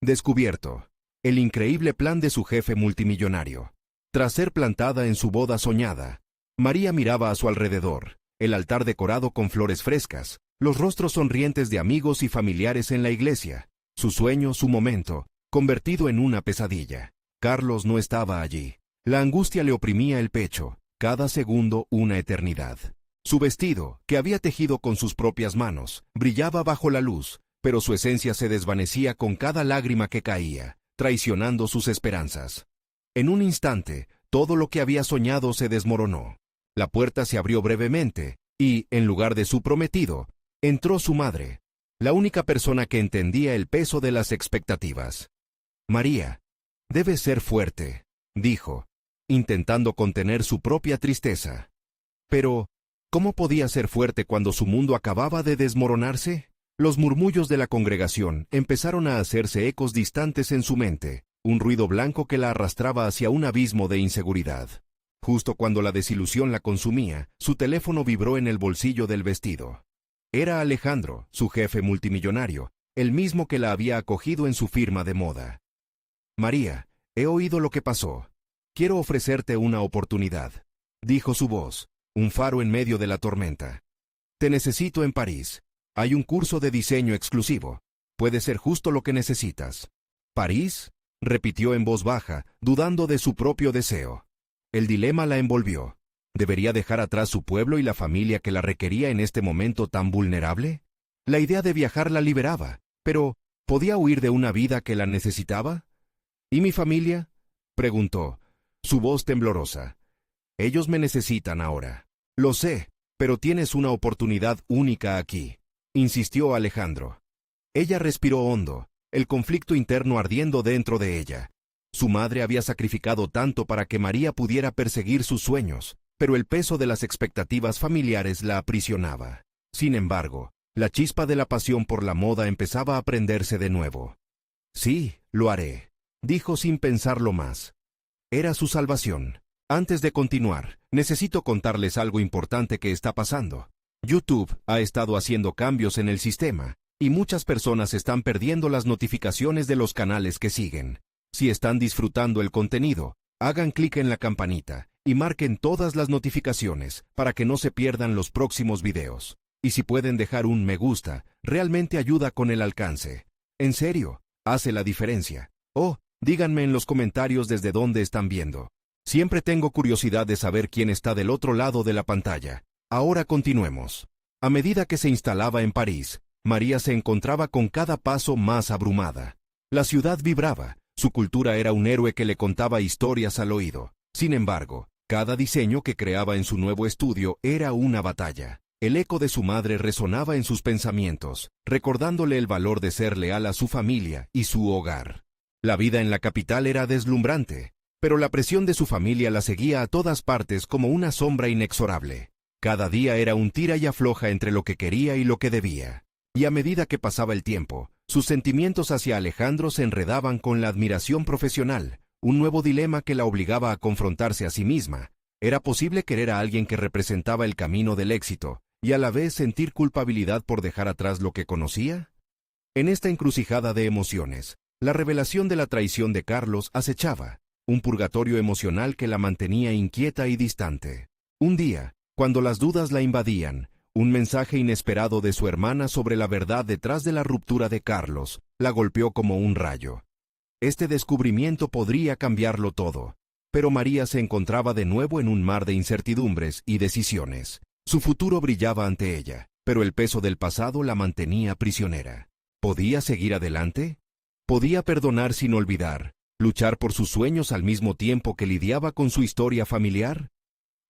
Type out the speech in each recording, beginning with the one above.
Descubierto. El increíble plan de su jefe multimillonario. Tras ser plantada en su boda soñada, María miraba a su alrededor, el altar decorado con flores frescas, los rostros sonrientes de amigos y familiares en la iglesia, su sueño, su momento, convertido en una pesadilla. Carlos no estaba allí. La angustia le oprimía el pecho, cada segundo una eternidad. Su vestido, que había tejido con sus propias manos, brillaba bajo la luz, pero su esencia se desvanecía con cada lágrima que caía, traicionando sus esperanzas. En un instante, todo lo que había soñado se desmoronó. La puerta se abrió brevemente, y, en lugar de su prometido, entró su madre, la única persona que entendía el peso de las expectativas. María, debes ser fuerte, dijo, intentando contener su propia tristeza. Pero, ¿cómo podía ser fuerte cuando su mundo acababa de desmoronarse? Los murmullos de la congregación empezaron a hacerse ecos distantes en su mente, un ruido blanco que la arrastraba hacia un abismo de inseguridad. Justo cuando la desilusión la consumía, su teléfono vibró en el bolsillo del vestido. Era Alejandro, su jefe multimillonario, el mismo que la había acogido en su firma de moda. María, he oído lo que pasó. Quiero ofrecerte una oportunidad, dijo su voz, un faro en medio de la tormenta. Te necesito en París. Hay un curso de diseño exclusivo. Puede ser justo lo que necesitas. ¿París?, repitió en voz baja, dudando de su propio deseo. El dilema la envolvió. ¿Debería dejar atrás su pueblo y la familia que la requería en este momento tan vulnerable? La idea de viajar la liberaba, pero ¿podía huir de una vida que la necesitaba? ¿Y mi familia?, preguntó, su voz temblorosa. Ellos me necesitan ahora. Lo sé, pero tienes una oportunidad única aquí, insistió Alejandro. Ella respiró hondo, el conflicto interno ardiendo dentro de ella. Su madre había sacrificado tanto para que María pudiera perseguir sus sueños, pero el peso de las expectativas familiares la aprisionaba. Sin embargo, la chispa de la pasión por la moda empezaba a prenderse de nuevo. Sí, lo haré, dijo sin pensarlo más. Era su salvación. Antes de continuar, necesito contarles algo importante que está pasando. YouTube ha estado haciendo cambios en el sistema, y muchas personas están perdiendo las notificaciones de los canales que siguen. Si están disfrutando el contenido, hagan clic en la campanita y marquen todas las notificaciones para que no se pierdan los próximos videos. Y si pueden dejar un me gusta, realmente ayuda con el alcance. En serio, hace la diferencia. Oh, díganme en los comentarios desde dónde están viendo. Siempre tengo curiosidad de saber quién está del otro lado de la pantalla. Ahora continuemos. A medida que se instalaba en París, María se encontraba con cada paso más abrumada. La ciudad vibraba, su cultura era un héroe que le contaba historias al oído. Sin embargo, cada diseño que creaba en su nuevo estudio era una batalla. El eco de su madre resonaba en sus pensamientos, recordándole el valor de ser leal a su familia y su hogar. La vida en la capital era deslumbrante, pero la presión de su familia la seguía a todas partes como una sombra inexorable. Cada día era un tira y afloja entre lo que quería y lo que debía. Y a medida que pasaba el tiempo, sus sentimientos hacia Alejandro se enredaban con la admiración profesional, un nuevo dilema que la obligaba a confrontarse a sí misma. ¿Era posible querer a alguien que representaba el camino del éxito, y a la vez sentir culpabilidad por dejar atrás lo que conocía? En esta encrucijada de emociones, la revelación de la traición de Carlos acechaba, un purgatorio emocional que la mantenía inquieta y distante. Un día, cuando las dudas la invadían, un mensaje inesperado de su hermana sobre la verdad detrás de la ruptura de Carlos la golpeó como un rayo. Este descubrimiento podría cambiarlo todo, pero María se encontraba de nuevo en un mar de incertidumbres y decisiones. Su futuro brillaba ante ella, pero el peso del pasado la mantenía prisionera. ¿Podía seguir adelante? ¿Podía perdonar sin olvidar, luchar por sus sueños al mismo tiempo que lidiaba con su historia familiar?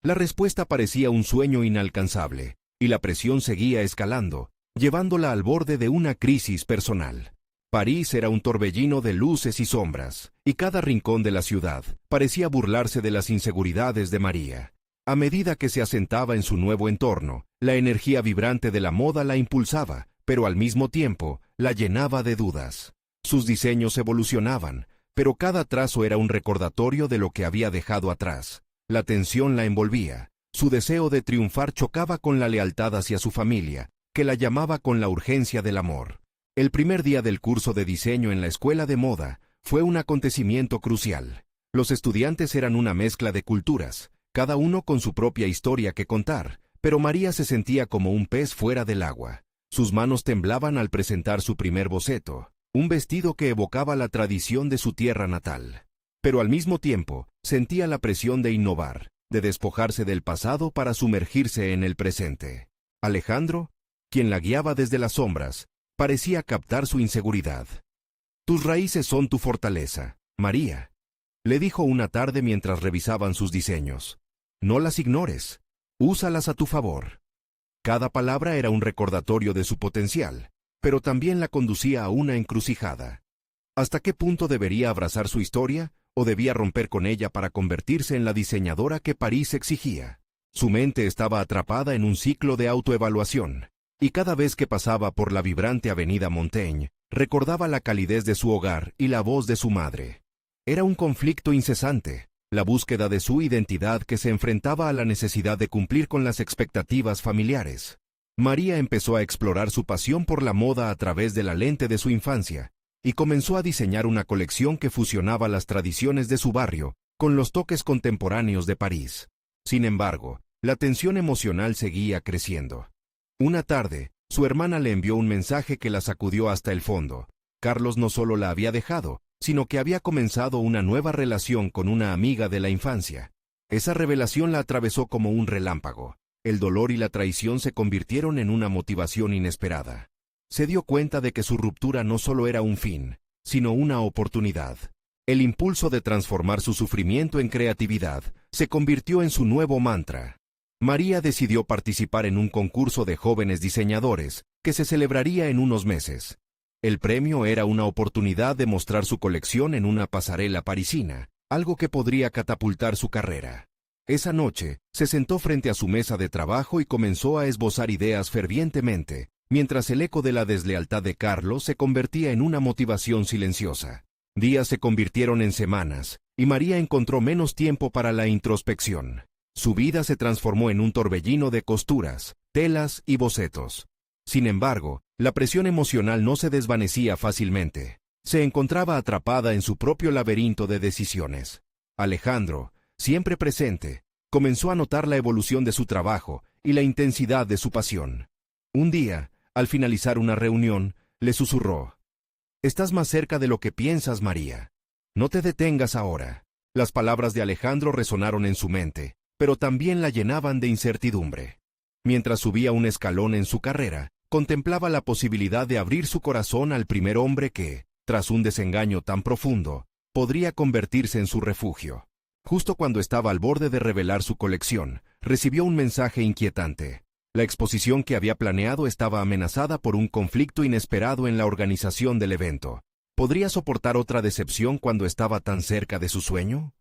La respuesta parecía un sueño inalcanzable, y la presión seguía escalando, llevándola al borde de una crisis personal. París era un torbellino de luces y sombras, y cada rincón de la ciudad parecía burlarse de las inseguridades de María. A medida que se asentaba en su nuevo entorno, la energía vibrante de la moda la impulsaba, pero al mismo tiempo la llenaba de dudas. Sus diseños evolucionaban, pero cada trazo era un recordatorio de lo que había dejado atrás. La tensión la envolvía. Su deseo de triunfar chocaba con la lealtad hacia su familia, que la llamaba con la urgencia del amor. El primer día del curso de diseño en la escuela de moda fue un acontecimiento crucial. Los estudiantes eran una mezcla de culturas, cada uno con su propia historia que contar, pero María se sentía como un pez fuera del agua. Sus manos temblaban al presentar su primer boceto, un vestido que evocaba la tradición de su tierra natal. Pero al mismo tiempo, sentía la presión de innovar, de despojarse del pasado para sumergirse en el presente. Alejandro, quien la guiaba desde las sombras, parecía captar su inseguridad. «Tus raíces son tu fortaleza, María», le dijo una tarde mientras revisaban sus diseños. «No las ignores, úsalas a tu favor». Cada palabra era un recordatorio de su potencial, pero también la conducía a una encrucijada. ¿Hasta qué punto debería abrazar su historia, o debía romper con ella para convertirse en la diseñadora que París exigía? Su mente estaba atrapada en un ciclo de autoevaluación, y cada vez que pasaba por la vibrante avenida Montaigne, recordaba la calidez de su hogar y la voz de su madre. Era un conflicto incesante, la búsqueda de su identidad que se enfrentaba a la necesidad de cumplir con las expectativas familiares. María empezó a explorar su pasión por la moda a través de la lente de su infancia, y comenzó a diseñar una colección que fusionaba las tradiciones de su barrio con los toques contemporáneos de París. Sin embargo, la tensión emocional seguía creciendo. Una tarde, su hermana le envió un mensaje que la sacudió hasta el fondo. Carlos no solo la había dejado, sino que había comenzado una nueva relación con una amiga de la infancia. Esa revelación la atravesó como un relámpago. El dolor y la traición se convirtieron en una motivación inesperada. Se dio cuenta de que su ruptura no solo era un fin, sino una oportunidad. El impulso de transformar su sufrimiento en creatividad se convirtió en su nuevo mantra. María decidió participar en un concurso de jóvenes diseñadores que se celebraría en unos meses. El premio era una oportunidad de mostrar su colección en una pasarela parisina, algo que podría catapultar su carrera. Esa noche, se sentó frente a su mesa de trabajo y comenzó a esbozar ideas fervientemente, mientras el eco de la deslealtad de Carlos se convertía en una motivación silenciosa. Días se convirtieron en semanas, y María encontró menos tiempo para la introspección. Su vida se transformó en un torbellino de costuras, telas y bocetos. Sin embargo, la presión emocional no se desvanecía fácilmente. Se encontraba atrapada en su propio laberinto de decisiones. Alejandro, siempre presente, comenzó a notar la evolución de su trabajo y la intensidad de su pasión. Un día, al finalizar una reunión, le susurró: «Estás más cerca de lo que piensas, María. No te detengas ahora». Las palabras de Alejandro resonaron en su mente, pero también la llenaban de incertidumbre. Mientras subía un escalón en su carrera, contemplaba la posibilidad de abrir su corazón al primer hombre que, tras un desengaño tan profundo, podría convertirse en su refugio. Justo cuando estaba al borde de revelar su colección, recibió un mensaje inquietante. La exposición que había planeado estaba amenazada por un conflicto inesperado en la organización del evento. ¿Podría soportar otra decepción cuando estaba tan cerca de su sueño?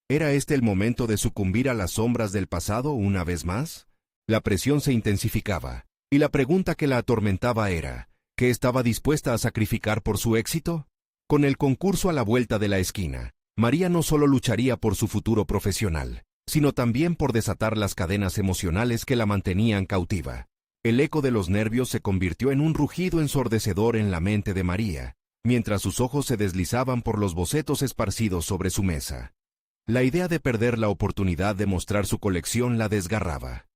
¿Era este el momento de sucumbir a las sombras del pasado una vez más? La presión se intensificaba, y la pregunta que la atormentaba era: ¿qué estaba dispuesta a sacrificar por su éxito? Con el concurso a la vuelta de la esquina, María no solo lucharía por su futuro profesional, sino también por desatar las cadenas emocionales que la mantenían cautiva. El eco de los nervios se convirtió en un rugido ensordecedor en la mente de María, mientras sus ojos se deslizaban por los bocetos esparcidos sobre su mesa. La idea de perder la oportunidad de mostrar su colección la desgarraba.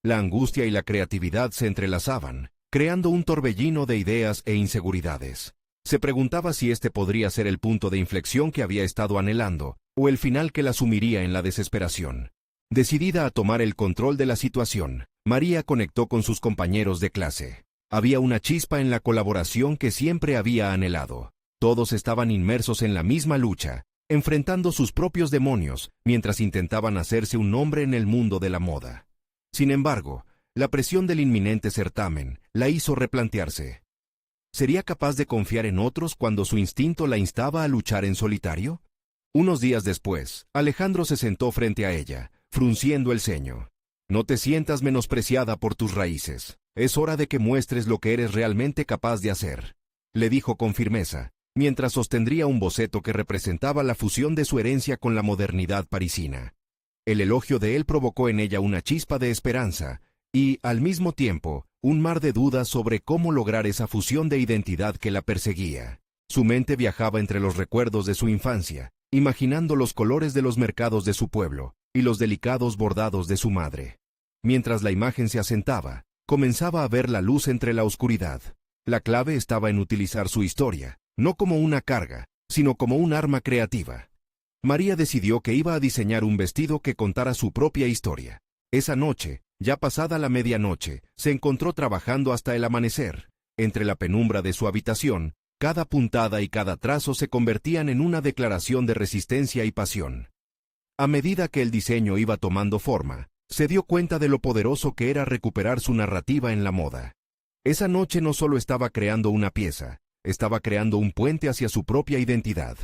La angustia y la creatividad se entrelazaban, creando un torbellino de ideas e inseguridades. Se preguntaba si este podría ser el punto de inflexión que había estado anhelando, o el final que la sumiría en la desesperación. Decidida a tomar el control de la situación, María conectó con sus compañeros de clase. Había una chispa en la colaboración que siempre había anhelado. Todos estaban inmersos en la misma lucha, enfrentando sus propios demonios, mientras intentaban hacerse un nombre en el mundo de la moda. Sin embargo, la presión del inminente certamen la hizo replantearse. ¿Sería capaz de confiar en otros cuando su instinto la instaba a luchar en solitario? Unos días después, Alejandro se sentó frente a ella, frunciendo el ceño. «No te sientas menospreciada por tus raíces. Es hora de que muestres lo que eres realmente capaz de hacer», le dijo con firmeza, mientras sostendría un boceto que representaba la fusión de su herencia con la modernidad parisina. El elogio de él provocó en ella una chispa de esperanza y, al mismo tiempo, un mar de dudas sobre cómo lograr esa fusión de identidad que la perseguía. Su mente viajaba entre los recuerdos de su infancia, imaginando los colores de los mercados de su pueblo y los delicados bordados de su madre. Mientras la imagen se asentaba, comenzaba a ver la luz entre la oscuridad. La clave estaba en utilizar su historia, no como una carga, sino como un arma creativa. María decidió que iba a diseñar un vestido que contara su propia historia. Esa noche, ya pasada la medianoche, se encontró trabajando hasta el amanecer. Entre la penumbra de su habitación, cada puntada y cada trazo se convertían en una declaración de resistencia y pasión. A medida que el diseño iba tomando forma, se dio cuenta de lo poderoso que era recuperar su narrativa en la moda. Esa noche no solo estaba creando una pieza, estaba creando un puente hacia su propia identidad.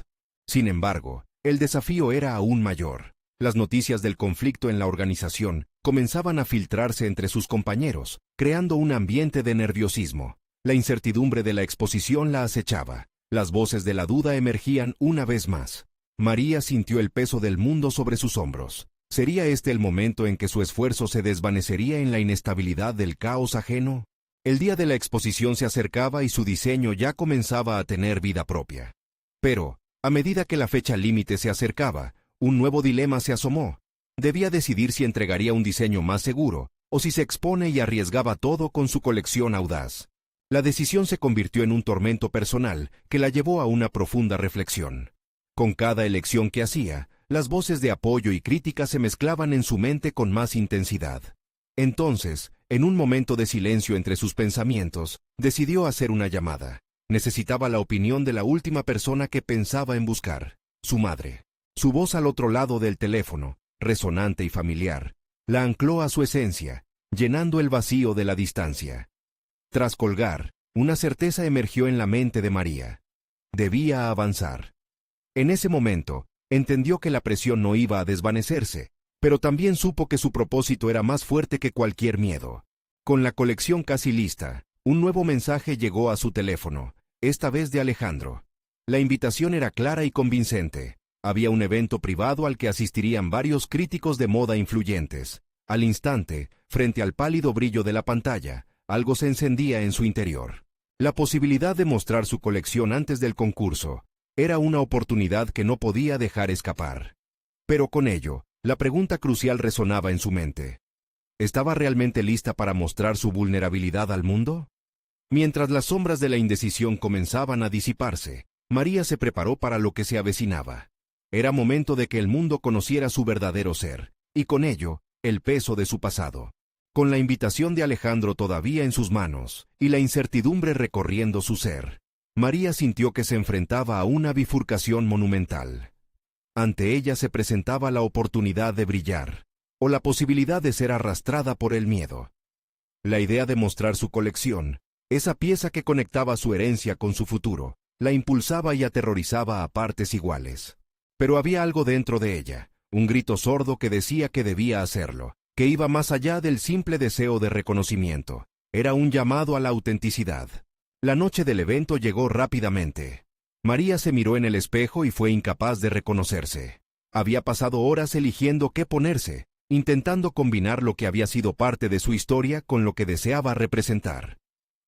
Sin embargo, el desafío era aún mayor. Las noticias del conflicto en la organización comenzaban a filtrarse entre sus compañeros, creando un ambiente de nerviosismo. La incertidumbre de la exposición la acechaba. Las voces de la duda emergían una vez más. María sintió el peso del mundo sobre sus hombros. ¿Sería este el momento en que su esfuerzo se desvanecería en la inestabilidad del caos ajeno? El día de la exposición se acercaba y su diseño ya comenzaba a tener vida propia. Pero, a medida que la fecha límite se acercaba, un nuevo dilema se asomó. Debía decidir si entregaría un diseño más seguro, o si se expone y arriesgaba todo con su colección audaz. La decisión se convirtió en un tormento personal que la llevó a una profunda reflexión. Con cada elección que hacía, las voces de apoyo y crítica se mezclaban en su mente con más intensidad. Entonces, en un momento de silencio entre sus pensamientos, decidió hacer una llamada. Necesitaba la opinión de la última persona que pensaba en buscar, su madre. Su voz al otro lado del teléfono, resonante y familiar, la ancló a su esencia, llenando el vacío de la distancia. Tras colgar, una certeza emergió en la mente de María. Debía avanzar. En ese momento, entendió que la presión no iba a desvanecerse, pero también supo que su propósito era más fuerte que cualquier miedo. Con la colección casi lista, un nuevo mensaje llegó a su teléfono, esta vez de Alejandro. La invitación era clara y convincente. Había un evento privado al que asistirían varios críticos de moda influyentes. Al instante, frente al pálido brillo de la pantalla, algo se encendía en su interior. La posibilidad de mostrar su colección antes del concurso era una oportunidad que no podía dejar escapar. Pero con ello, la pregunta crucial resonaba en su mente. ¿Estaba realmente lista para mostrar su vulnerabilidad al mundo? Mientras las sombras de la indecisión comenzaban a disiparse, María se preparó para lo que se avecinaba. Era momento de que el mundo conociera su verdadero ser, y con ello, el peso de su pasado. Con la invitación de Alejandro todavía en sus manos, y la incertidumbre recorriendo su ser, María sintió que se enfrentaba a una bifurcación monumental. Ante ella se presentaba la oportunidad de brillar, o la posibilidad de ser arrastrada por el miedo. La idea de mostrar su colección, esa pieza que conectaba su herencia con su futuro, la impulsaba y aterrorizaba a partes iguales. Pero había algo dentro de ella, un grito sordo que decía que debía hacerlo, que iba más allá del simple deseo de reconocimiento. Era un llamado a la autenticidad. La noche del evento llegó rápidamente. María se miró en el espejo y fue incapaz de reconocerse. Había pasado horas eligiendo qué ponerse, intentando combinar lo que había sido parte de su historia con lo que deseaba representar.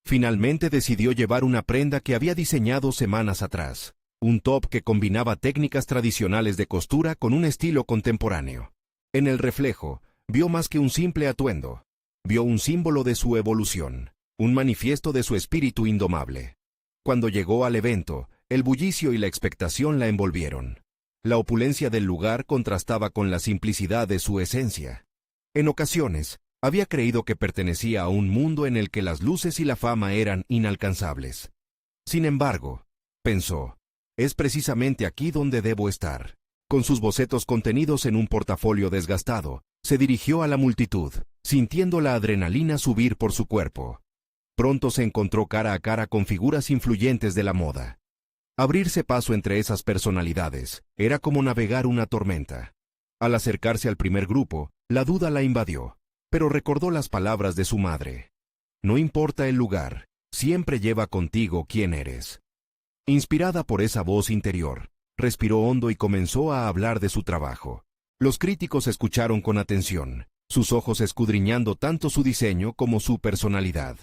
Finalmente decidió llevar una prenda que había diseñado semanas atrás, un top que combinaba técnicas tradicionales de costura con un estilo contemporáneo. En el reflejo, vio más que un simple atuendo. Vio un símbolo de su evolución, un manifiesto de su espíritu indomable. Cuando llegó al evento, el bullicio y la expectación la envolvieron. La opulencia del lugar contrastaba con la simplicidad de su esencia. En ocasiones, había creído que pertenecía a un mundo en el que las luces y la fama eran inalcanzables. Sin embargo, pensó, es precisamente aquí donde debo estar. Con sus bocetos contenidos en un portafolio desgastado, se dirigió a la multitud, sintiendo la adrenalina subir por su cuerpo. Pronto se encontró cara a cara con figuras influyentes de la moda. Abrirse paso entre esas personalidades era como navegar una tormenta. Al acercarse al primer grupo, la duda la invadió, pero recordó las palabras de su madre. No importa el lugar, siempre lleva contigo quién eres. Inspirada por esa voz interior, respiró hondo y comenzó a hablar de su trabajo. Los críticos escucharon con atención. sus ojos escudriñando tanto su diseño como su personalidad.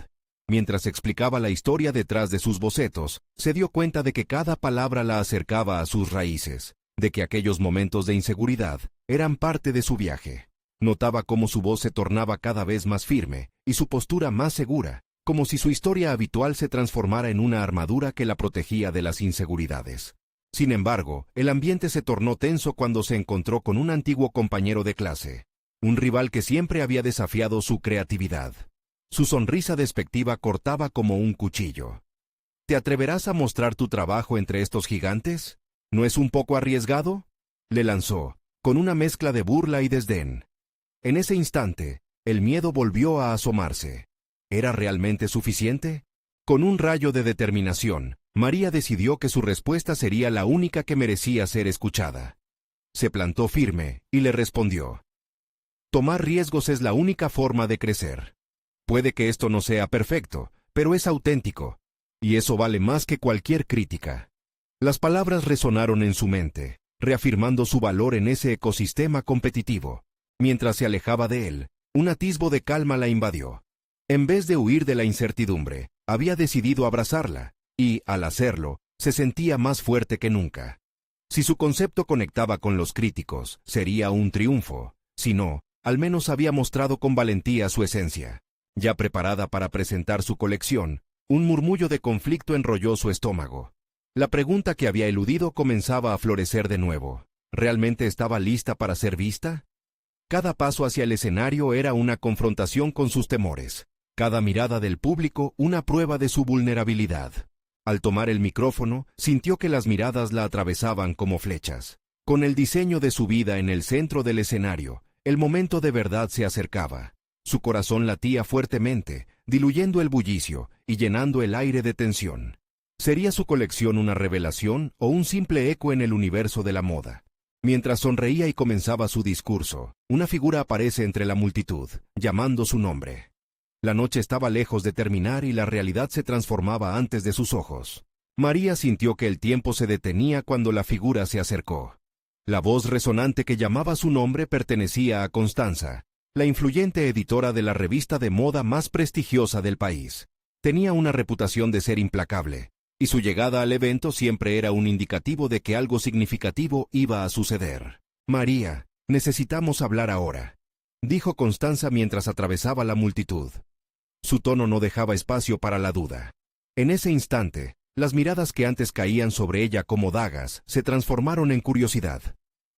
Mientras explicaba la historia detrás de sus bocetos, se dio cuenta de que cada palabra la acercaba a sus raíces, de que aquellos momentos de inseguridad eran parte de su viaje. Notaba cómo su voz se tornaba cada vez más firme y su postura más segura, como si su historia habitual se transformara en una armadura que la protegía de las inseguridades. Sin embargo, el ambiente se tornó tenso cuando se encontró con un antiguo compañero de clase, un rival que siempre había desafiado su creatividad. Su sonrisa despectiva cortaba como un cuchillo. ¿Te atreverás a mostrar tu trabajo entre estos gigantes? ¿No es un poco arriesgado?, le lanzó, con una mezcla de burla y desdén. En ese instante, el miedo volvió a asomarse. ¿Era realmente suficiente? Con un rayo de determinación, María decidió que su respuesta sería la única que merecía ser escuchada. Se plantó firme y le respondió: tomar riesgos es la única forma de crecer. Puede que esto no sea perfecto, pero es auténtico, y eso vale más que cualquier crítica. Las palabras resonaron en su mente, reafirmando su valor en ese ecosistema competitivo. Mientras se alejaba de él, un atisbo de calma la invadió. En vez de huir de la incertidumbre, había decidido abrazarla, y, al hacerlo, se sentía más fuerte que nunca. Si su concepto conectaba con los críticos, sería un triunfo. Si no, al menos había mostrado con valentía su esencia. Ya preparada para presentar su colección, un murmullo de conflicto enrolló su estómago. La pregunta que había eludido comenzaba a florecer de nuevo. ¿Realmente estaba lista para ser vista? Cada paso hacia el escenario era una confrontación con sus temores. Cada mirada del público una prueba de su vulnerabilidad. Al tomar el micrófono, sintió que las miradas la atravesaban como flechas. Con el diseño de su vida en el centro del escenario, el momento de verdad se acercaba. Su corazón latía fuertemente, diluyendo el bullicio y llenando el aire de tensión. ¿Sería su colección una revelación o un simple eco en el universo de la moda? Mientras sonreía y comenzaba su discurso, una figura aparece entre la multitud, llamando su nombre. La noche estaba lejos de terminar y la realidad se transformaba antes de sus ojos. María sintió que el tiempo se detenía cuando la figura se acercó. La voz resonante que llamaba su nombre pertenecía a Constanza, la influyente editora de la revista de moda más prestigiosa del país. Tenía una reputación de ser implacable, y su llegada al evento siempre era un indicativo de que algo significativo iba a suceder. «María, necesitamos hablar ahora», dijo Constanza mientras atravesaba la multitud. Su tono no dejaba espacio para la duda. En ese instante, las miradas que antes caían sobre ella como dagas se transformaron en curiosidad.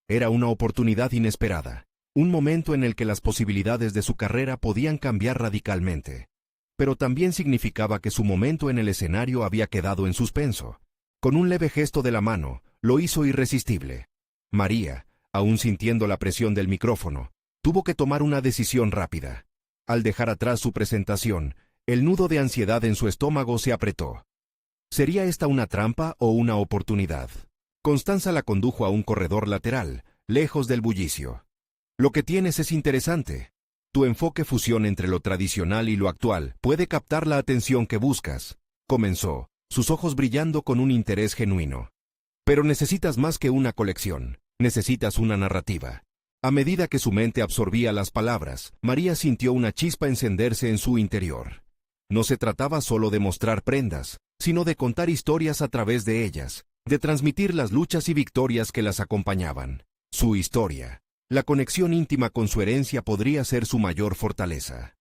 Era una oportunidad inesperada. Un momento en el que las posibilidades de su carrera podían cambiar radicalmente. Pero también significaba que su momento en el escenario había quedado en suspenso. Con un leve gesto de la mano, lo hizo irresistible. María, aún sintiendo la presión del micrófono, tuvo que tomar una decisión rápida. Al dejar atrás su presentación, el nudo de ansiedad en su estómago se apretó. ¿Sería esta una trampa o una oportunidad? Constanza la condujo a un corredor lateral, lejos del bullicio. Lo que tienes es interesante. Tu enfoque fusión entre lo tradicional y lo actual puede captar la atención que buscas, comenzó, sus ojos brillando con un interés genuino. Pero necesitas más que una colección, necesitas una narrativa. A medida que su mente absorbía las palabras, María sintió una chispa encenderse en su interior. No se trataba solo de mostrar prendas, sino de contar historias a través de ellas, de transmitir las luchas y victorias que las acompañaban. Su historia. La conexión íntima con su herencia podría ser su mayor fortaleza.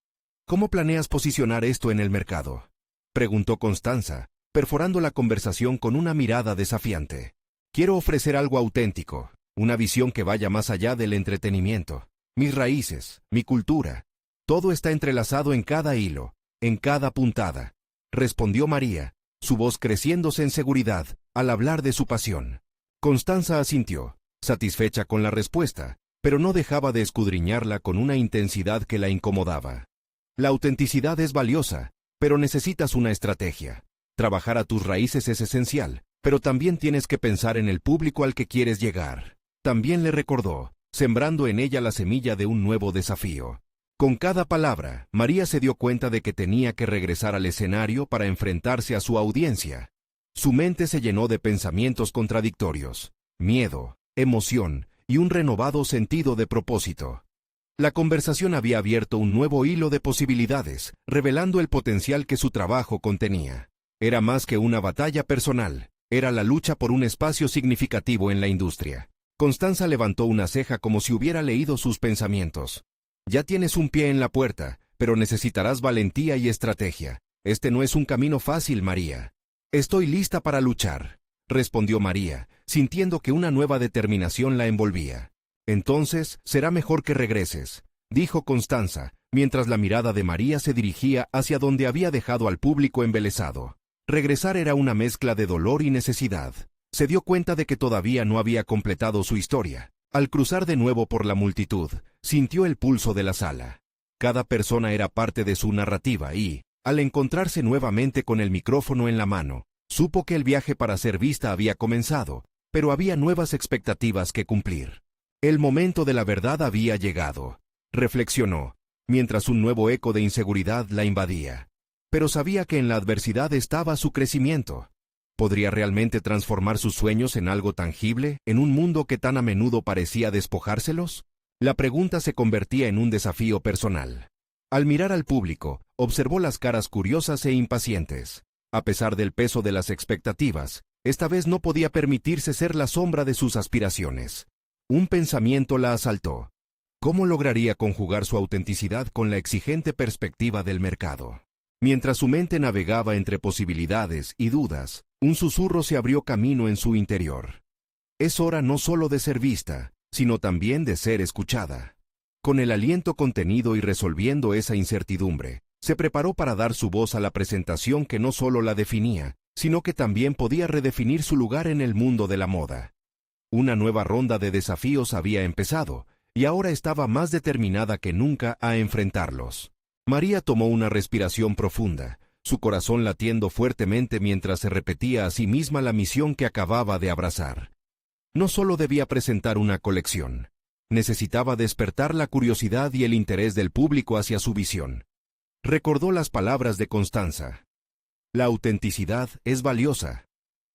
¿Cómo planeas posicionar esto en el mercado?, preguntó Constanza, perforando la conversación con una mirada desafiante. Quiero ofrecer algo auténtico, una visión que vaya más allá del entretenimiento. Mis raíces, mi cultura, todo está entrelazado en cada hilo, en cada puntada, respondió María, su voz creciéndose en seguridad al hablar de su pasión. Constanza asintió, satisfecha con la respuesta, pero no dejaba de escudriñarla con una intensidad que la incomodaba. La autenticidad es valiosa, pero necesitas una estrategia. Trabajar a tus raíces es esencial, pero también tienes que pensar en el público al que quieres llegar. También le recordó, sembrando en ella la semilla de un nuevo desafío. Con cada palabra, María se dio cuenta de que tenía que regresar al escenario para enfrentarse a su audiencia. Su mente se llenó de pensamientos contradictorios, miedo, emoción, y un renovado sentido de propósito. La conversación había abierto un nuevo hilo de posibilidades, revelando el potencial que su trabajo contenía. Era más que una batalla personal, era la lucha por un espacio significativo en la industria. Constanza levantó una ceja como si hubiera leído sus pensamientos. Ya tienes un pie en la puerta, pero necesitarás valentía y estrategia. Este no es un camino fácil, María. Estoy lista para luchar, respondió María, sintiendo que una nueva determinación la envolvía. Entonces, será mejor que regreses, dijo Constanza, mientras la mirada de María se dirigía hacia donde había dejado al público embelesado. Regresar era una mezcla de dolor y necesidad. Se dio cuenta de que todavía no había completado su historia. Al cruzar de nuevo por la multitud, sintió el pulso de la sala. Cada persona era parte de su narrativa y, al encontrarse nuevamente con el micrófono en la mano, supo que el viaje para ser vista había comenzado, pero había nuevas expectativas que cumplir. El momento de la verdad había llegado, reflexionó, mientras un nuevo eco de inseguridad la invadía. Pero sabía que en la adversidad estaba su crecimiento. ¿Podría realmente transformar sus sueños en algo tangible, en un mundo que tan a menudo parecía despojárselos? La pregunta se convertía en un desafío personal. Al mirar al público, observó las caras curiosas e impacientes. A pesar del peso de las expectativas, esta vez no podía permitirse ser la sombra de sus aspiraciones. Un pensamiento la asaltó. ¿Cómo lograría conjugar su autenticidad con la exigente perspectiva del mercado? Mientras su mente navegaba entre posibilidades y dudas, un susurro se abrió camino en su interior. Es hora no solo de ser vista, sino también de ser escuchada. Con el aliento contenido y resolviendo esa incertidumbre, se preparó para dar su voz a la presentación que no solo la definía, sino que también podía redefinir su lugar en el mundo de la moda. Una nueva ronda de desafíos había empezado, y ahora estaba más determinada que nunca a enfrentarlos. María tomó una respiración profunda, su corazón latiendo fuertemente mientras se repetía a sí misma la misión que acababa de abrazar. No solo debía presentar una colección, necesitaba despertar la curiosidad y el interés del público hacia su visión. Recordó las palabras de Constanza. La autenticidad es valiosa.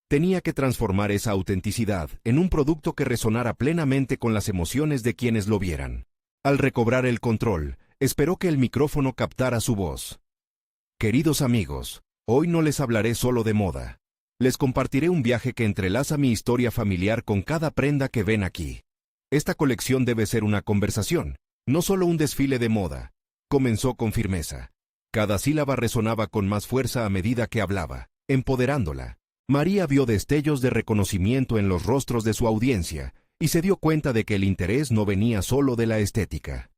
Tenía que transformar esa autenticidad en un producto que resonara plenamente con las emociones de quienes lo vieran. Al recobrar el control, esperó que el micrófono captara su voz. Queridos amigos, hoy no les hablaré solo de moda. Les compartiré un viaje que entrelaza mi historia familiar con cada prenda que ven aquí. Esta colección debe ser una conversación, no solo un desfile de moda. Comenzó con firmeza. Cada sílaba resonaba con más fuerza a medida que hablaba, empoderándola. María vio destellos de reconocimiento en los rostros de su audiencia y se dio cuenta de que el interés no venía solo de la estética.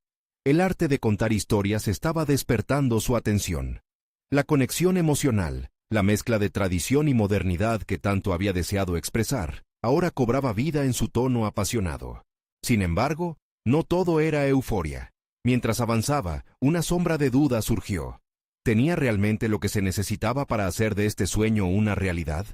El arte de contar historias estaba despertando su atención. La conexión emocional, la mezcla de tradición y modernidad que tanto había deseado expresar, ahora cobraba vida en su tono apasionado. Sin embargo, no todo era euforia. Mientras avanzaba, una sombra de duda surgió. ¿Tenía realmente lo que se necesitaba para hacer de este sueño una realidad?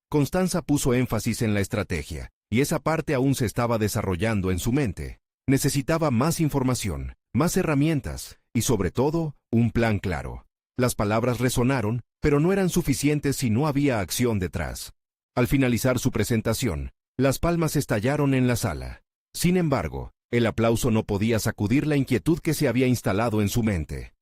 Constanza puso énfasis en la estrategia, y esa parte aún se estaba desarrollando en su mente. Necesitaba más información, más herramientas, y sobre todo, un plan claro. Las palabras resonaron, pero no eran suficientes si no había acción detrás. Al finalizar su presentación, las palmas estallaron en la sala. Sin embargo, el aplauso no podía sacudir la inquietud que se había instalado en su mente.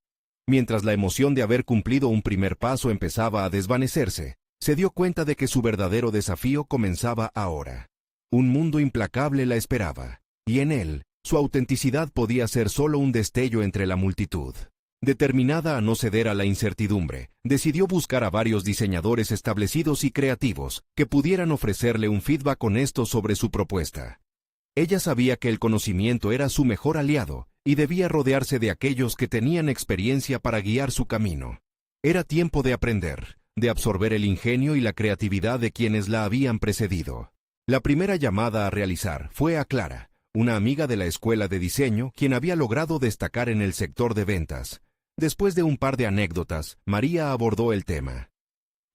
Mientras la emoción de haber cumplido un primer paso empezaba a desvanecerse, se dio cuenta de que su verdadero desafío comenzaba ahora. Un mundo implacable la esperaba, y en él, su autenticidad podía ser solo un destello entre la multitud. Determinada a no ceder a la incertidumbre, decidió buscar a varios diseñadores establecidos y creativos que pudieran ofrecerle un feedback honesto sobre su propuesta. Ella sabía que el conocimiento era su mejor aliado y debía rodearse de aquellos que tenían experiencia para guiar su camino. Era tiempo de aprender, de absorber el ingenio y la creatividad de quienes la habían precedido. La primera llamada a realizar fue a Clara, una amiga de la escuela de diseño, quien había logrado destacar en el sector de ventas. Después de un par de anécdotas, María abordó el tema.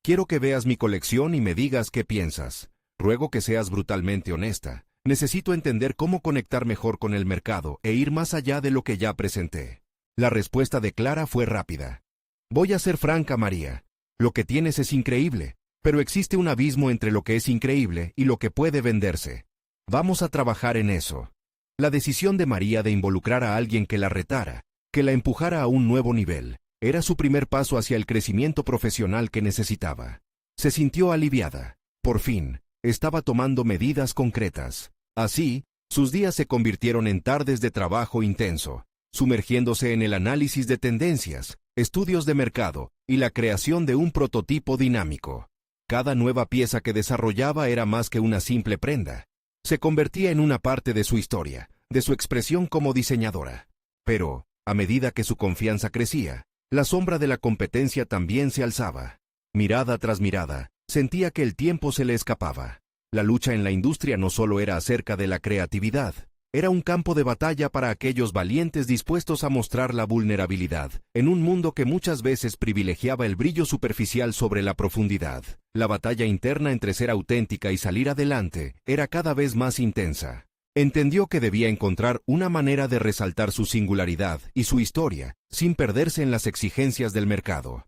Quiero que veas mi colección y me digas qué piensas. Ruego que seas brutalmente honesta. Necesito entender cómo conectar mejor con el mercado e ir más allá de lo que ya presenté. La respuesta de Clara fue rápida. Voy a ser franca, María. Lo que tienes es increíble, pero existe un abismo entre lo que es increíble y lo que puede venderse. Vamos a trabajar en eso. La decisión de María de involucrar a alguien que la retara, que la empujara a un nuevo nivel, era su primer paso hacia el crecimiento profesional que necesitaba. Se sintió aliviada. Por fin, estaba tomando medidas concretas. Así, sus días se convirtieron en tardes de trabajo intenso, sumergiéndose en el análisis de tendencias, estudios de mercado y la creación de un prototipo dinámico. Cada nueva pieza que desarrollaba era más que una simple prenda. Se convertía en una parte de su historia, de su expresión como diseñadora. Pero, a medida que su confianza crecía, la sombra de la competencia también se alzaba. Mirada tras mirada, sentía que el tiempo se le escapaba. La lucha en la industria no solo era acerca de la creatividad, era un campo de batalla para aquellos valientes dispuestos a mostrar la vulnerabilidad, en un mundo que muchas veces privilegiaba el brillo superficial sobre la profundidad. La batalla interna entre ser auténtica y salir adelante era cada vez más intensa. Entendió que debía encontrar una manera de resaltar su singularidad y su historia, sin perderse en las exigencias del mercado.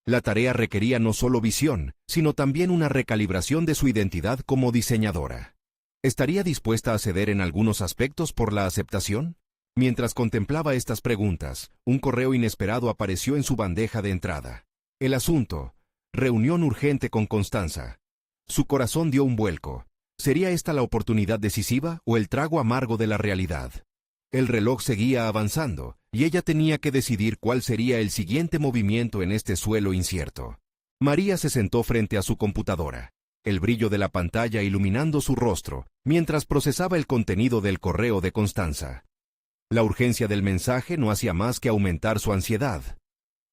La tarea requería no solo visión, sino también una recalibración de su identidad como diseñadora. ¿Estaría dispuesta a ceder en algunos aspectos por la aceptación? Mientras contemplaba estas preguntas, un correo inesperado apareció en su bandeja de entrada. El asunto: reunión urgente con Constanza. Su corazón dio un vuelco. ¿Sería esta la oportunidad decisiva o el trago amargo de la realidad? El reloj seguía avanzando, y ella tenía que decidir cuál sería el siguiente movimiento en este suelo incierto. María se sentó frente a su computadora, el brillo de la pantalla iluminando su rostro, mientras procesaba el contenido del correo de Constanza. La urgencia del mensaje no hacía más que aumentar su ansiedad.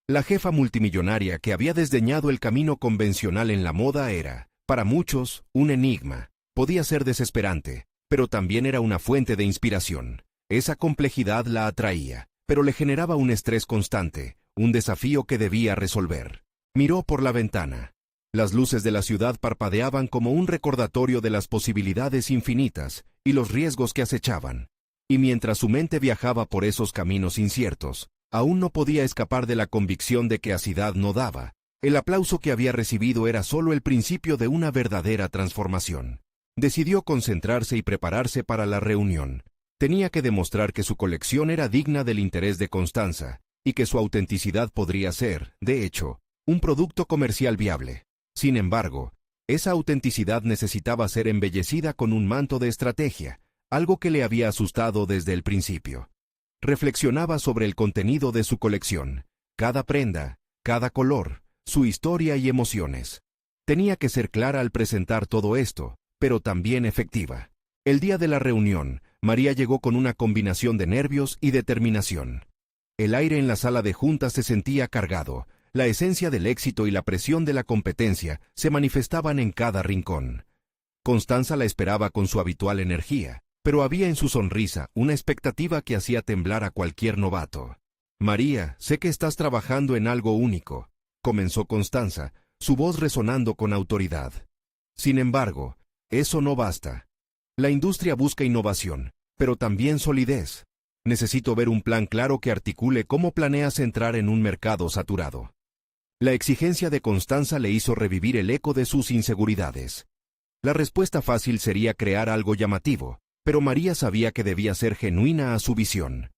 La jefa multimillonaria que había desdeñado el camino convencional en la moda era, para muchos, un enigma. Podía ser desesperante, pero también era una fuente de inspiración. Esa complejidad la atraía, pero le generaba un estrés constante, un desafío que debía resolver. Miró por la ventana. Las luces de la ciudad parpadeaban como un recordatorio de las posibilidades infinitas y los riesgos que acechaban. Y mientras su mente viajaba por esos caminos inciertos, aún no podía escapar de la convicción de que Acidad no daba. El aplauso que había recibido era solo el principio de una verdadera transformación. Decidió concentrarse y prepararse para la reunión. Tenía que demostrar que su colección era digna del interés de Constanza, y que su autenticidad podría ser, de hecho, un producto comercial viable. Sin embargo, esa autenticidad necesitaba ser embellecida con un manto de estrategia, algo que le había asustado desde el principio. Reflexionaba sobre el contenido de su colección, cada prenda, cada color, su historia y emociones. Tenía que ser clara al presentar todo esto, pero también efectiva. El día de la reunión, María llegó con una combinación de nervios y determinación. El aire en la sala de juntas se sentía cargado, la esencia del éxito y la presión de la competencia se manifestaban en cada rincón. Constanza la esperaba con su habitual energía, pero había en su sonrisa una expectativa que hacía temblar a cualquier novato. «María, sé que estás trabajando en algo único», comenzó Constanza, su voz resonando con autoridad. Sin embargo, eso no basta. La industria busca innovación, pero también solidez. Necesito ver un plan claro que articule cómo planeas entrar en un mercado saturado. La exigencia de Constanza le hizo revivir el eco de sus inseguridades. La respuesta fácil sería crear algo llamativo, pero María sabía que debía ser genuina a su visión.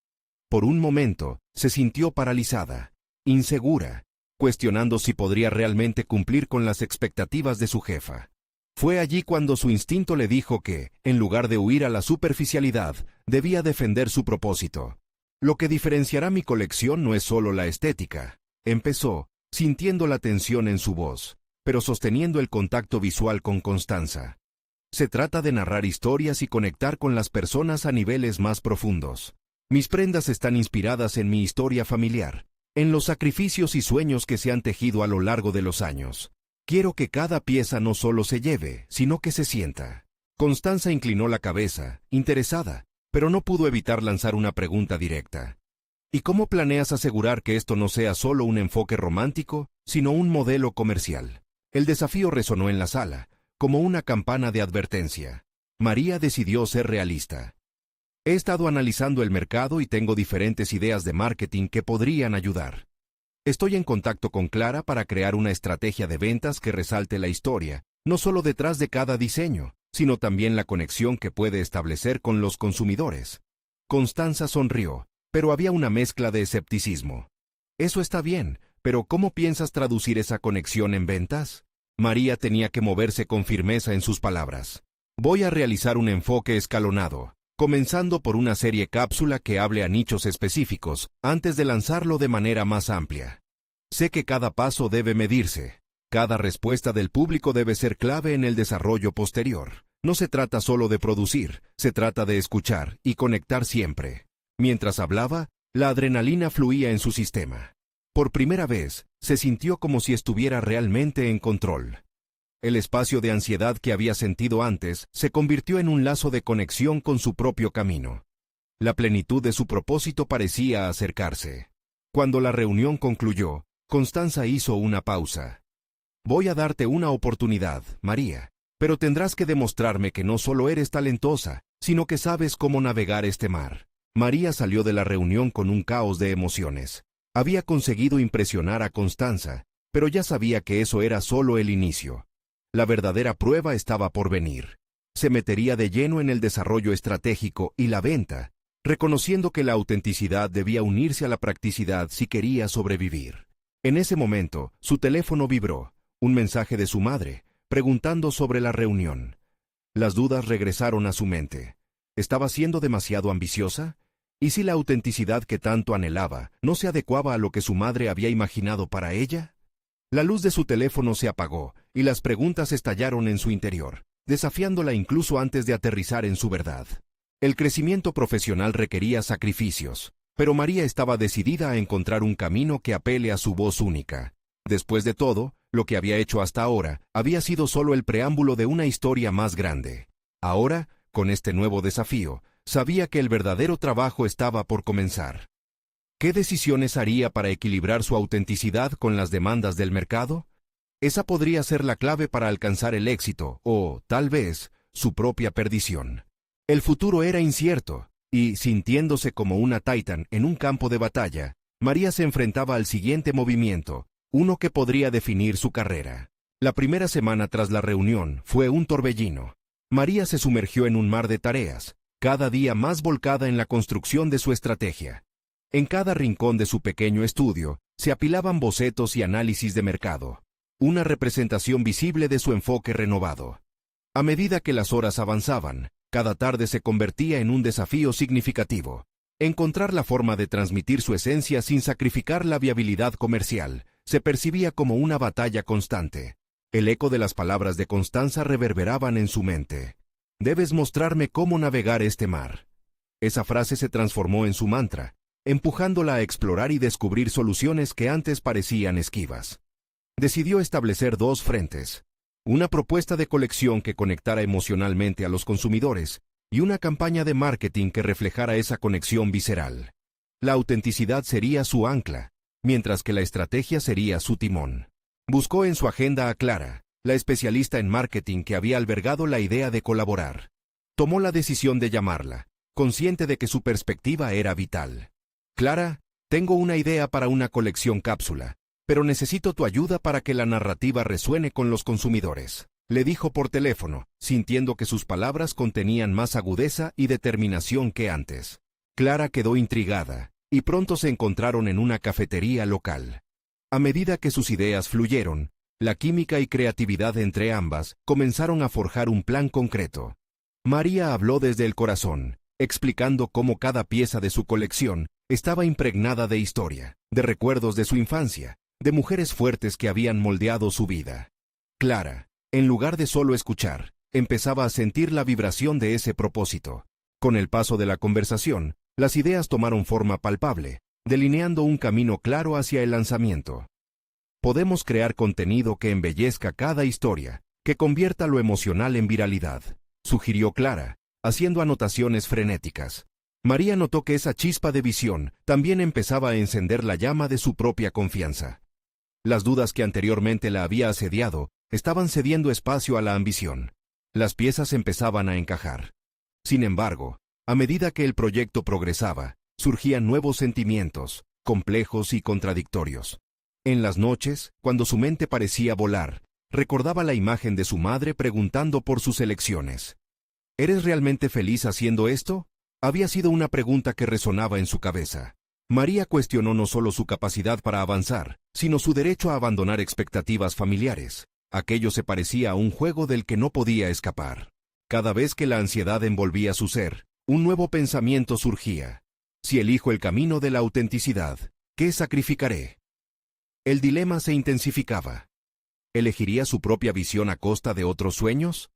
Por un momento, se sintió paralizada, insegura, cuestionando si podría realmente cumplir con las expectativas de su jefa. Fue allí cuando su instinto le dijo que, en lugar de huir a la superficialidad, debía defender su propósito. «Lo que diferenciará mi colección no es solo la estética», empezó, sintiendo la tensión en su voz, pero sosteniendo el contacto visual con Constanza. «Se trata de narrar historias y conectar con las personas a niveles más profundos. Mis prendas están inspiradas en mi historia familiar, en los sacrificios y sueños que se han tejido a lo largo de los años. Quiero que cada pieza no solo se lleve, sino que se sienta». Constanza inclinó la cabeza, interesada, pero no pudo evitar lanzar una pregunta directa. «¿Y cómo planeas asegurar que esto no sea solo un enfoque romántico, sino un modelo comercial?» El desafío resonó en la sala, como una campana de advertencia. María decidió ser realista. «He estado analizando el mercado y tengo diferentes ideas de marketing que podrían ayudar. Estoy en contacto con Clara para crear una estrategia de ventas que resalte la historia, no solo detrás de cada diseño, sino también la conexión que puede establecer con los consumidores. Constanza sonrió, pero había una mezcla de escepticismo. Eso está bien, pero ¿cómo piensas traducir esa conexión en ventas? María tenía que moverse con firmeza en sus palabras. Voy a realizar un enfoque escalonado, comenzando por una serie cápsula que hable a nichos específicos, antes de lanzarlo de manera más amplia. Sé que cada paso debe medirse. Cada respuesta del público debe ser clave en el desarrollo posterior. No se trata solo de producir, se trata de escuchar y conectar siempre. Mientras hablaba, la adrenalina fluía en su sistema. Por primera vez, se sintió como si estuviera realmente en control. El espacio de ansiedad que había sentido antes se convirtió en un lazo de conexión con su propio camino. La plenitud de su propósito parecía acercarse. Cuando la reunión concluyó, Constanza hizo una pausa. Voy a darte una oportunidad, María, pero tendrás que demostrarme que no solo eres talentosa, sino que sabes cómo navegar este mar. María salió de la reunión con un caos de emociones. Había conseguido impresionar a Constanza, pero ya sabía que eso era solo el inicio. La verdadera prueba estaba por venir. Se metería de lleno en el desarrollo estratégico y la venta, reconociendo que la autenticidad debía unirse a la practicidad si quería sobrevivir. En ese momento, su teléfono vibró, un mensaje de su madre, preguntando sobre la reunión. Las dudas regresaron a su mente. ¿Estaba siendo demasiado ambiciosa? ¿Y si la autenticidad que tanto anhelaba no se adecuaba a lo que su madre había imaginado para ella? La luz de su teléfono se apagó y las preguntas estallaron en su interior, desafiándola incluso antes de aterrizar en su verdad. El crecimiento profesional requería sacrificios, pero María estaba decidida a encontrar un camino que apele a su voz única. Después de todo, lo que había hecho hasta ahora había sido solo el preámbulo de una historia más grande. Ahora, con este nuevo desafío, sabía que el verdadero trabajo estaba por comenzar. ¿Qué decisiones haría para equilibrar su autenticidad con las demandas del mercado? Esa podría ser la clave para alcanzar el éxito, o, tal vez, su propia perdición. El futuro era incierto, y, sintiéndose como una Titan en un campo de batalla, María se enfrentaba al siguiente movimiento, uno que podría definir su carrera. La primera semana tras la reunión fue un torbellino. María se sumergió en un mar de tareas, cada día más volcada en la construcción de su estrategia. En cada rincón de su pequeño estudio, se apilaban bocetos y análisis de mercado, una representación visible de su enfoque renovado. A medida que las horas avanzaban, cada tarde se convertía en un desafío significativo. Encontrar la forma de transmitir su esencia sin sacrificar la viabilidad comercial se percibía como una batalla constante. El eco de las palabras de Constanza reverberaban en su mente. Debes mostrarme cómo navegar este mar. Esa frase se transformó en su mantra, empujándola a explorar y descubrir soluciones que antes parecían esquivas. Decidió establecer dos frentes: una propuesta de colección que conectara emocionalmente a los consumidores y una campaña de marketing que reflejara esa conexión visceral. La autenticidad sería su ancla, mientras que la estrategia sería su timón. Buscó en su agenda a Clara, la especialista en marketing que había albergado la idea de colaborar. Tomó la decisión de llamarla, consciente de que su perspectiva era vital. Clara, tengo una idea para una colección cápsula, pero necesito tu ayuda para que la narrativa resuene con los consumidores, le dijo por teléfono, sintiendo que sus palabras contenían más agudeza y determinación que antes. Clara quedó intrigada, y pronto se encontraron en una cafetería local. A medida que sus ideas fluyeron, la química y creatividad entre ambas comenzaron a forjar un plan concreto. María habló desde el corazón, explicando cómo cada pieza de su colección estaba impregnada de historia, de recuerdos de su infancia, de mujeres fuertes que habían moldeado su vida. Clara, en lugar de solo escuchar, empezaba a sentir la vibración de ese propósito. Con el paso de la conversación, las ideas tomaron forma palpable, delineando un camino claro hacia el lanzamiento. Podemos crear contenido que embellezca cada historia, que convierta lo emocional en viralidad, sugirió Clara, haciendo anotaciones frenéticas. María notó que esa chispa de visión también empezaba a encender la llama de su propia confianza. Las dudas que anteriormente la había asediado estaban cediendo espacio a la ambición. Las piezas empezaban a encajar. Sin embargo, a medida que el proyecto progresaba, surgían nuevos sentimientos, complejos y contradictorios. En las noches, cuando su mente parecía volar, Recordaba la imagen de su madre preguntando por sus elecciones. ¿Eres realmente feliz haciendo esto? Había sido una pregunta que resonaba en su cabeza. María cuestionó no solo su capacidad para avanzar, sino su derecho a abandonar expectativas familiares. Aquello se parecía a un juego del que no podía escapar. Cada vez que la ansiedad envolvía su ser, un nuevo pensamiento surgía. Si elijo el camino de la autenticidad, ¿qué sacrificaré? El dilema se intensificaba. ¿Elegiría su propia visión a costa de otros sueños?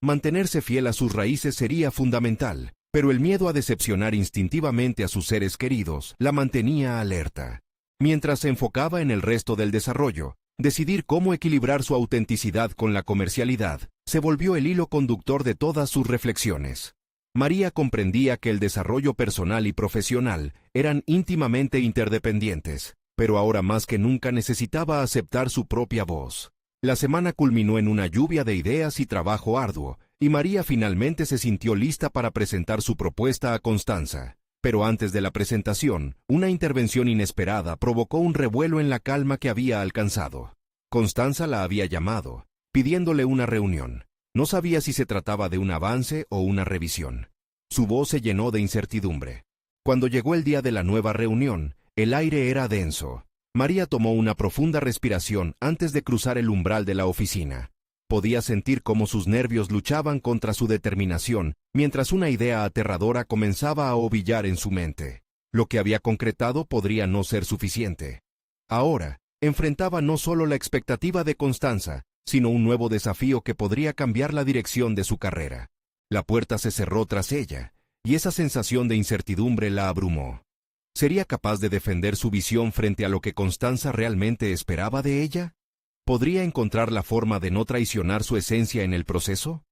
Mantenerse fiel a sus raíces sería fundamental, pero el miedo a decepcionar instintivamente a sus seres queridos la mantenía alerta. Mientras se enfocaba en el resto del desarrollo, decidir cómo equilibrar su autenticidad con la comercialidad se volvió el hilo conductor de todas sus reflexiones. María comprendía que el desarrollo personal y profesional eran íntimamente interdependientes, pero ahora más que nunca necesitaba aceptar su propia voz. La semana culminó en una lluvia de ideas y trabajo arduo, y María finalmente se sintió lista para presentar su propuesta a Constanza. Pero antes de la presentación, una intervención inesperada provocó un revuelo en la calma que había alcanzado. Constanza la había llamado, pidiéndole una reunión. No sabía si se trataba de un avance o una revisión. Su voz se llenó de incertidumbre. Cuando llegó el día de la nueva reunión, el aire era denso. María tomó una profunda respiración antes de cruzar el umbral de la oficina. Podía sentir cómo sus nervios luchaban contra su determinación, mientras una idea aterradora comenzaba a ovillar en su mente. Lo que había concretado podría no ser suficiente. Ahora, enfrentaba no solo la expectativa de Constanza, sino un nuevo desafío que podría cambiar la dirección de su carrera. La puerta se cerró tras ella, y esa sensación de incertidumbre la abrumó. ¿Sería capaz de defender su visión frente a lo que Constanza realmente esperaba de ella? ¿Podría encontrar la forma de no traicionar su esencia en el proceso?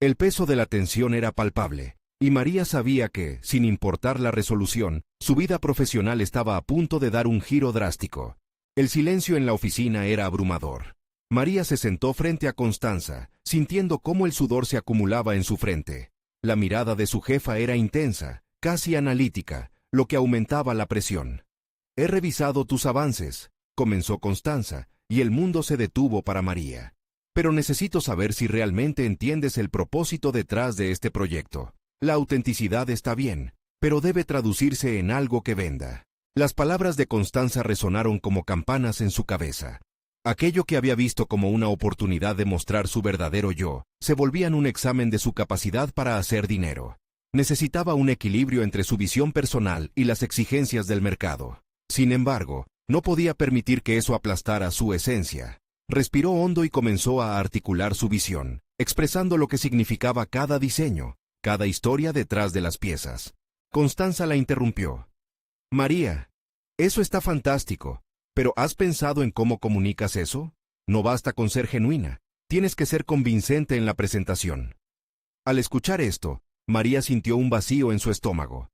El peso de la tensión era palpable, y María sabía que, sin importar la resolución, su vida profesional estaba a punto de dar un giro drástico. El silencio en la oficina era abrumador. María se sentó frente a Constanza, sintiendo cómo el sudor se acumulaba en su frente. La mirada de su jefa era intensa, casi analítica, lo que aumentaba la presión. «He revisado tus avances», comenzó Constanza, y el mundo se detuvo para María. «Pero necesito saber si realmente entiendes el propósito detrás de este proyecto. La autenticidad está bien, pero debe traducirse en algo que venda». Las palabras de Constanza resonaron como campanas en su cabeza. Aquello que había visto como una oportunidad de mostrar su verdadero yo, se volvía en un examen de su capacidad para hacer dinero. Necesitaba un equilibrio entre su visión personal y las exigencias del mercado. Sin embargo, no podía permitir que eso aplastara su esencia. Respiró hondo y comenzó a articular su visión, expresando lo que significaba cada diseño, cada historia detrás de las piezas. Constanza la interrumpió. «María, eso está fantástico, pero ¿has pensado en cómo comunicas eso? No basta con ser genuina, tienes que ser convincente en la presentación». Al escuchar esto, María sintió un vacío en su estómago.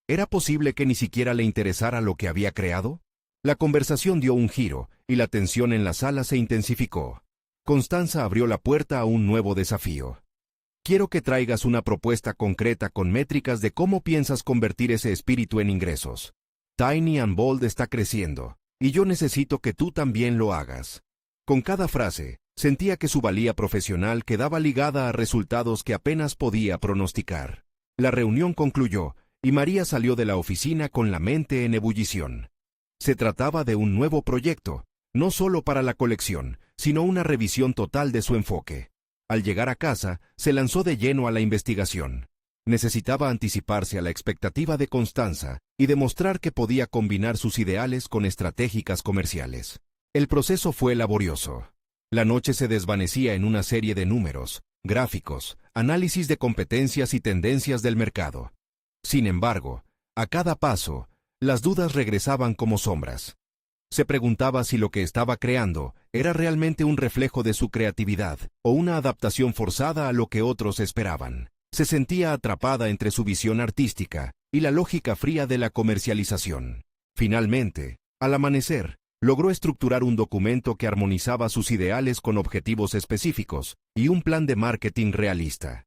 ¿Era posible que ni siquiera le interesara lo que había creado? La conversación dio un giro, y la tensión en la sala se intensificó. Constanza abrió la puerta a un nuevo desafío. «Quiero que traigas una propuesta concreta con métricas de cómo piensas convertir ese espíritu en ingresos. Tiny and Bold está creciendo, y yo necesito que tú también lo hagas». Con cada frase, sentía que su valía profesional quedaba ligada a resultados que apenas podía pronosticar. La reunión concluyó, y María salió de la oficina con la mente en ebullición. Se trataba de un nuevo proyecto, no solo para la colección, sino una revisión total de su enfoque. Al llegar a casa, se lanzó de lleno a la investigación. Necesitaba anticiparse a la expectativa de Constanza y demostrar que podía combinar sus ideales con estratégicas comerciales. El proceso fue laborioso. La noche se desvanecía en una serie de números, gráficos, análisis de competencias y tendencias del mercado. Sin embargo, a cada paso, las dudas regresaban como sombras. Se preguntaba si lo que estaba creando era realmente un reflejo de su creatividad o una adaptación forzada a lo que otros esperaban. Se sentía atrapada entre su visión artística y la lógica fría de la comercialización. Finalmente, al amanecer, logró estructurar un documento que armonizaba sus ideales con objetivos específicos y un plan de marketing realista.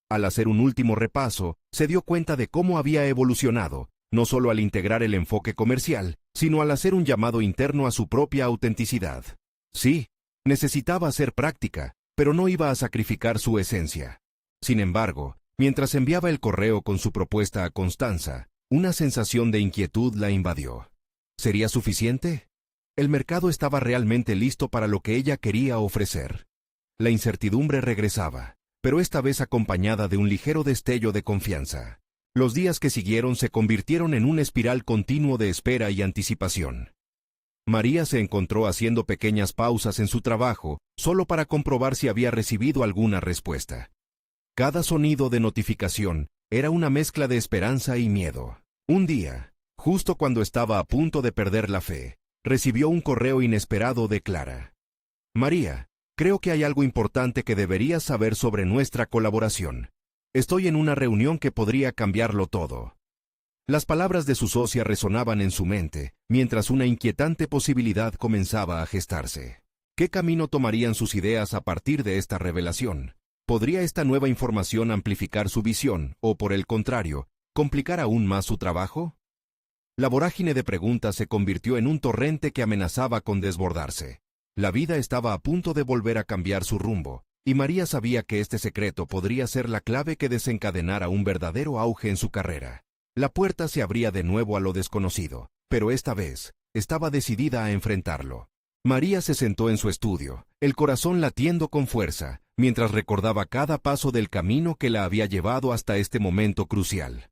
Al hacer un último repaso, se dio cuenta de cómo había evolucionado, no solo al integrar el enfoque comercial, sino al hacer un llamado interno a su propia autenticidad. Sí, Necesitaba ser práctica, pero no iba a sacrificar su esencia. Sin embargo, mientras enviaba el correo con su propuesta a Constanza, una sensación de inquietud la invadió. ¿Sería suficiente? El mercado estaba realmente listo para lo que ella quería ofrecer. La incertidumbre regresaba, pero esta vez acompañada de un ligero destello de confianza. Los días que siguieron se convirtieron en un espiral continuo de espera y anticipación. María se encontró haciendo pequeñas pausas en su trabajo, solo para comprobar si había recibido alguna respuesta. Cada sonido de notificación era una mezcla de esperanza y miedo. Un día, justo cuando estaba a punto de perder la fe, recibió un correo inesperado de Clara. María, creo que hay algo importante que deberías saber sobre nuestra colaboración. Estoy en una reunión que podría cambiarlo todo. Las palabras de su socia resonaban en su mente, mientras una inquietante posibilidad comenzaba a gestarse. ¿Qué camino tomarían sus ideas a partir de esta revelación? ¿Podría esta nueva información amplificar su visión, o por el contrario, complicar aún más su trabajo? La vorágine de preguntas se convirtió en un torrente que amenazaba con desbordarse. La vida estaba a punto de volver a cambiar su rumbo, y María sabía que este secreto podría ser la clave que desencadenara un verdadero auge en su carrera. La puerta se abría de nuevo a lo desconocido, pero esta vez, estaba decidida a enfrentarlo. María se sentó en su estudio, el corazón latiendo con fuerza, mientras recordaba cada paso del camino que la había llevado hasta este momento crucial.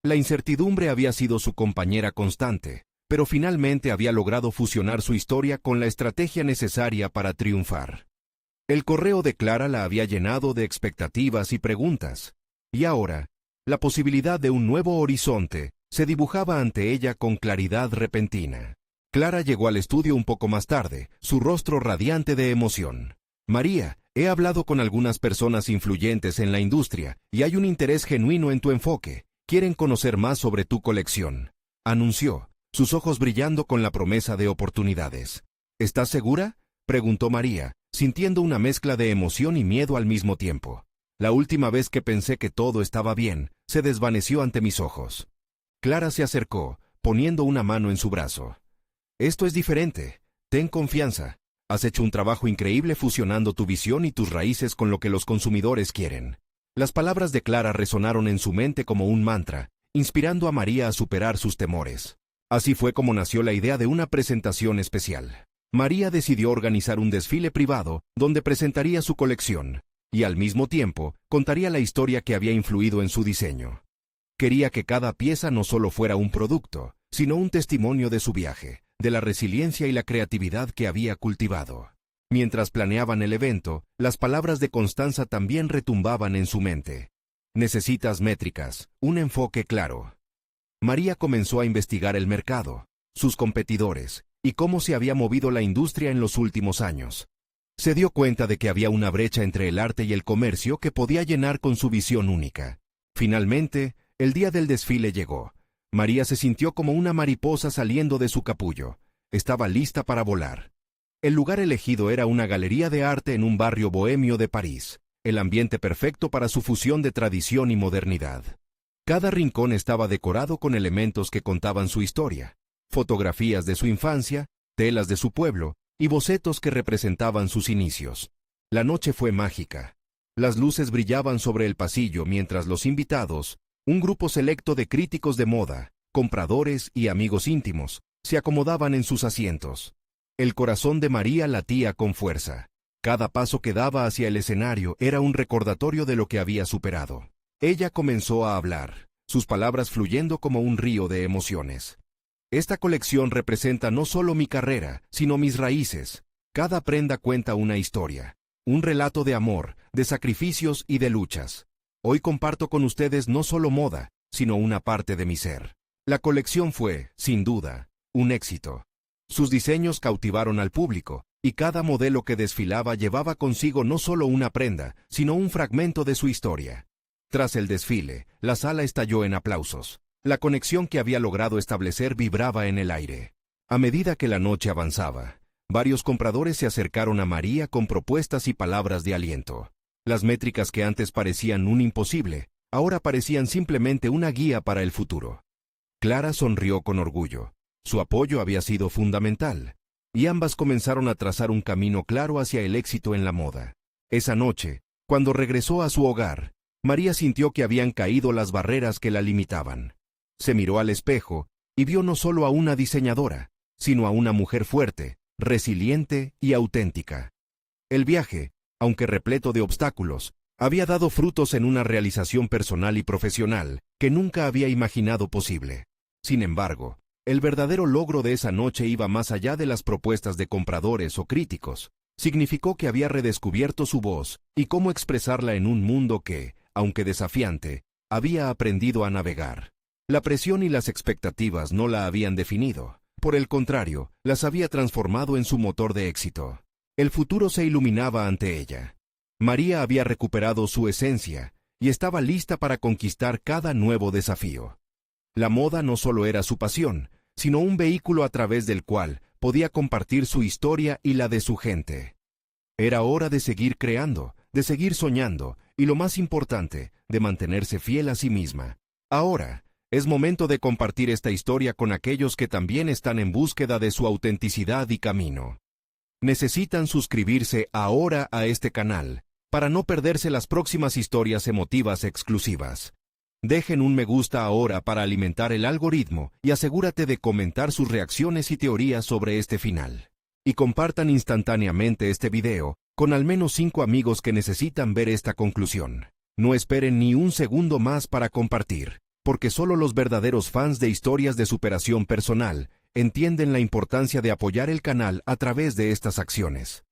La incertidumbre había sido su compañera constante, pero finalmente había logrado fusionar su historia con la estrategia necesaria para triunfar. El correo de Clara la había llenado de expectativas y preguntas, y ahora, la posibilidad de un nuevo horizonte se dibujaba ante ella con claridad repentina. Clara llegó al estudio un poco más tarde, su rostro radiante de emoción. María, he hablado con algunas personas influyentes en la industria y hay un interés genuino en tu enfoque. Quieren conocer más sobre tu colección, anunció, sus ojos brillando con la promesa de oportunidades. ¿Estás segura?, preguntó María, sintiendo una mezcla de emoción y miedo al mismo tiempo. La última vez que pensé que todo estaba bien, se desvaneció ante mis ojos. Clara se acercó, poniendo una mano en su brazo. Esto es diferente. Ten confianza. Has hecho un trabajo increíble fusionando tu visión y tus raíces con lo que los consumidores quieren. Las palabras de Clara resonaron en su mente como un mantra, inspirando a María a superar sus temores. Así fue como nació la idea de una presentación especial. María decidió organizar un desfile privado donde presentaría su colección, y al mismo tiempo contaría la historia que había influido en su diseño. Quería que cada pieza no solo fuera un producto, sino un testimonio de su viaje, de la resiliencia y la creatividad que había cultivado. Mientras planeaban el evento, las palabras de Constanza también retumbaban en su mente. Necesitas métricas, un enfoque claro. María comenzó a investigar el mercado, sus competidores, y cómo se había movido la industria en los últimos años. Se dio cuenta de que había una brecha entre el arte y el comercio que podía llenar con su visión única. Finalmente, el día del desfile llegó. María se sintió como una mariposa saliendo de su capullo. Estaba lista para volar. El lugar elegido era una galería de arte en un barrio bohemio de París, el ambiente perfecto para su fusión de tradición y modernidad. Cada rincón estaba decorado con elementos que contaban su historia, fotografías de su infancia, telas de su pueblo y bocetos que representaban sus inicios. La noche fue mágica. Las luces brillaban sobre el pasillo mientras los invitados, un grupo selecto de críticos de moda, compradores y amigos íntimos, se acomodaban en sus asientos. El corazón de María latía con fuerza. Cada paso que daba hacia el escenario era un recordatorio de lo que había superado. Ella comenzó a hablar, sus palabras fluyendo como un río de emociones. Esta colección representa no solo mi carrera, sino mis raíces. Cada prenda cuenta una historia, un relato de amor, de sacrificios y de luchas. Hoy comparto con ustedes no solo moda, sino una parte de mi ser. La colección fue, sin duda, un éxito. Sus diseños cautivaron al público, y cada modelo que desfilaba llevaba consigo no solo una prenda, sino un fragmento de su historia. Tras el desfile, la sala estalló en aplausos. La conexión que había logrado establecer vibraba en el aire. A medida que la noche avanzaba, varios compradores se acercaron a María con propuestas y palabras de aliento. Las métricas que antes parecían un imposible, ahora parecían simplemente una guía para el futuro. Clara sonrió con orgullo. Su apoyo había sido fundamental. y ambas comenzaron a trazar un camino claro hacia el éxito en la moda. Esa noche, cuando regresó a su hogar, María sintió que habían caído las barreras que la limitaban. Se miró al espejo y vio no solo a una diseñadora, sino a una mujer fuerte, resiliente y auténtica. El viaje, aunque repleto de obstáculos, había dado frutos en una realización personal y profesional que nunca había imaginado posible. Sin embargo, el verdadero logro de esa noche iba más allá de las propuestas de compradores o críticos. Significó que había redescubierto su voz y cómo expresarla en un mundo que, aunque desafiante, había aprendido a navegar. La presión y las expectativas no la habían definido. Por el contrario, las había transformado en su motor de éxito. El futuro se iluminaba ante ella. María había recuperado su esencia y estaba lista para conquistar cada nuevo desafío. La moda no solo era su pasión, sino un vehículo a través del cual podía compartir su historia y la de su gente. Era hora de seguir creando, de seguir soñando y, lo más importante, de mantenerse fiel a sí misma. Ahora, es momento de compartir esta historia con aquellos que también están en búsqueda de su autenticidad y camino. Necesitan suscribirse ahora a este canal para no perderse las próximas historias emotivas exclusivas. Dejen un me gusta ahora para alimentar el algoritmo y asegúrate de comentar sus reacciones y teorías sobre este final. Y compartan instantáneamente este video con al menos 5 amigos que necesitan ver esta conclusión. No esperen ni un segundo más para compartir, porque solo los verdaderos fans de historias de superación personal entienden la importancia de apoyar el canal a través de estas acciones.